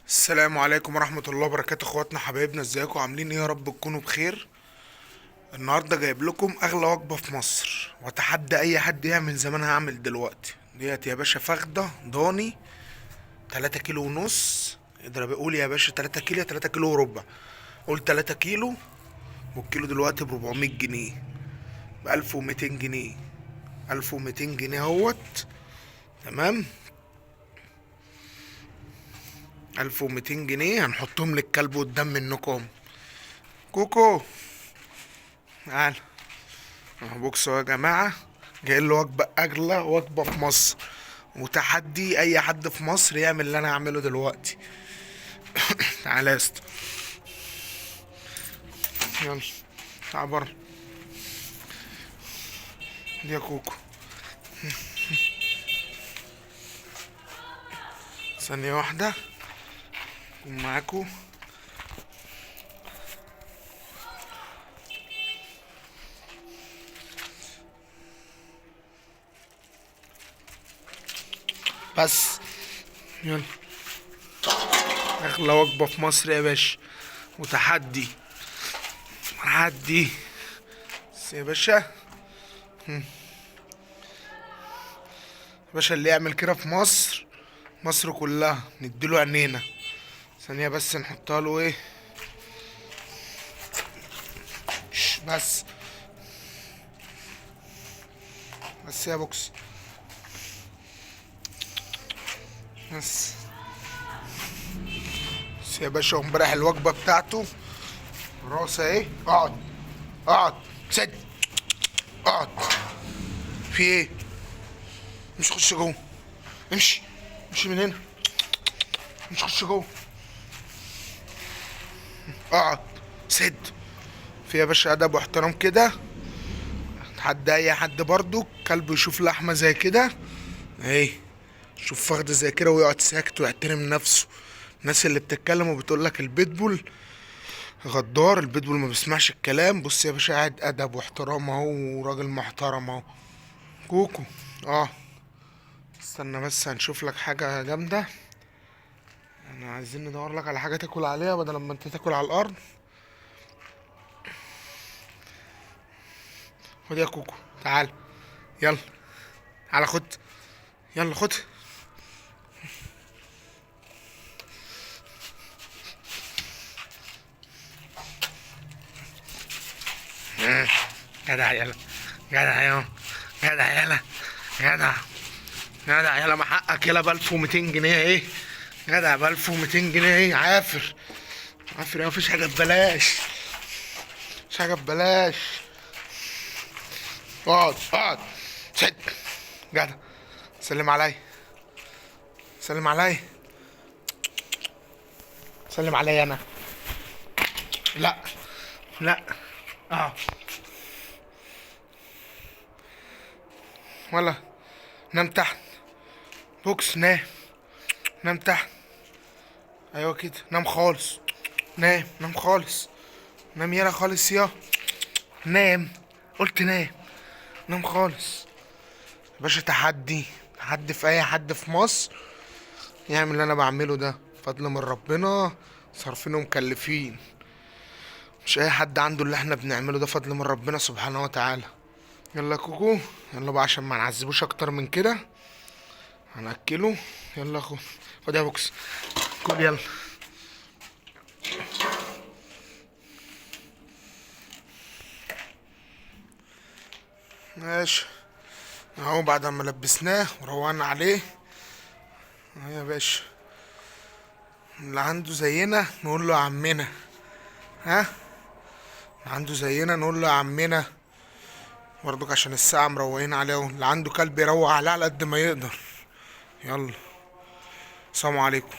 السلام عليكم ورحمة الله وبركاته، اخواتنا حبايبنا، ازيكم عاملين ايه؟ يا رب تكونوا بخير. النهاردة جايب لكم اغلى وجبة في مصر، واتحدى اي حد يعمل زي ما انا هعمل دلوقتي. ديت يا باشا فخدة ضاني 3 كيلو ونص. اضرب قول يا باشا 3 كيلو، 3 كيلو وربع. قول 3 كيلو، والكيلو دلوقتي ب400 جنيه، ب1200 جنيه. 1200 جنيه اهوت. تمام. 1200 جنيه هنحطهم للكلب قدام منكم. كوكو تعال. بصوا يا جماعة، جاي له وجبة أغلى وجبة في مصر، وتحدي أي حد في مصر يعمل اللي أنا هعمله دلوقتي. تعالى يا اسطى، يلا تعال بره. دي يا كوكو، ثانية واحدة أكون معاكو. بس يلا، أغلى وجبة في مصر يا باشا، وتحدي. تحدي بس يا باشا. باشا اللي يعمل كده في مصر، مصر كلها نديله عينينا. ثانية بس نحطها له ايه. بس بس يا بوكس. بس بس يا باشا، امبارح الوجبة بتاعته راسه ايه. اقعد اقعد سد. اقعد. في ايه؟ مش خش جوه. امشي، امشي من هنا. مش خش جوه. اقعد سد. في يا باشا ادب واحترام كده. حد اي حد برضو كلب يشوف لحمه زي كده اهي، شوف فخده زي كده ويقعد ساكت ويحترم نفسه. الناس اللي بتتكلم وبتقول لك البيتبول غدار، البيتبول ما بيسمعش الكلام. بص يا باشا، قاعد ادب واحترام اهو، وراجل محترم اهو. كوكو. اه، استنى بس هنشوف لك حاجه جامده. احنا عايزين ندور لك على حاجه تاكل عليها بدل ما انت تاكل على الارض. خد يا كوكو، تعال. يلا تعال خد. يلا خد. جدع يلا، جدع يلا، جدع يلا، جدع، جدع يلا. ما حقك يلا، ب1200 جنيه ايه. جدع، ب1200 جنيه ايه. عافر عافر، مفيش حاجة ببلاش، مفيش حاجة ببلاش. اقعد اقعد سد. جدع. سلم عليا، سلم عليا، سلم عليا انا. لا لا. اه ولا. نام تحت. بوكس نام. نام تحت. ايوه كده، نام خالص. نام نام خالص. نام يلا خالص يا. نام. قلت نام. نام خالص. يا باشا تحدي، تحدي في اي حد في مصر يعمل اللي انا بعمله ده. فضل من ربنا، صارفين ومكلفين. مش اي حد عنده اللي احنا بنعمله ده، فضل من ربنا سبحانه وتعالى. يلا يا كوكو، يلا بقى عشان ما نعذبوش اكتر من كده. هنأكله. يلا خد. خد يا بوكس، كل يلا. ماشي اهو، بعد ما لبسناه وروقنا عليه. اهو يا باشا، اللي عنده زينا نقول له يا عمنا. ها، اللي عنده زينا نقول له يا عمنا. برضك عشان الساعة مروقين عليه اهو. اللي عنده كلب يروق عليه على قد ما يقدر. يلا، سلام عليكم.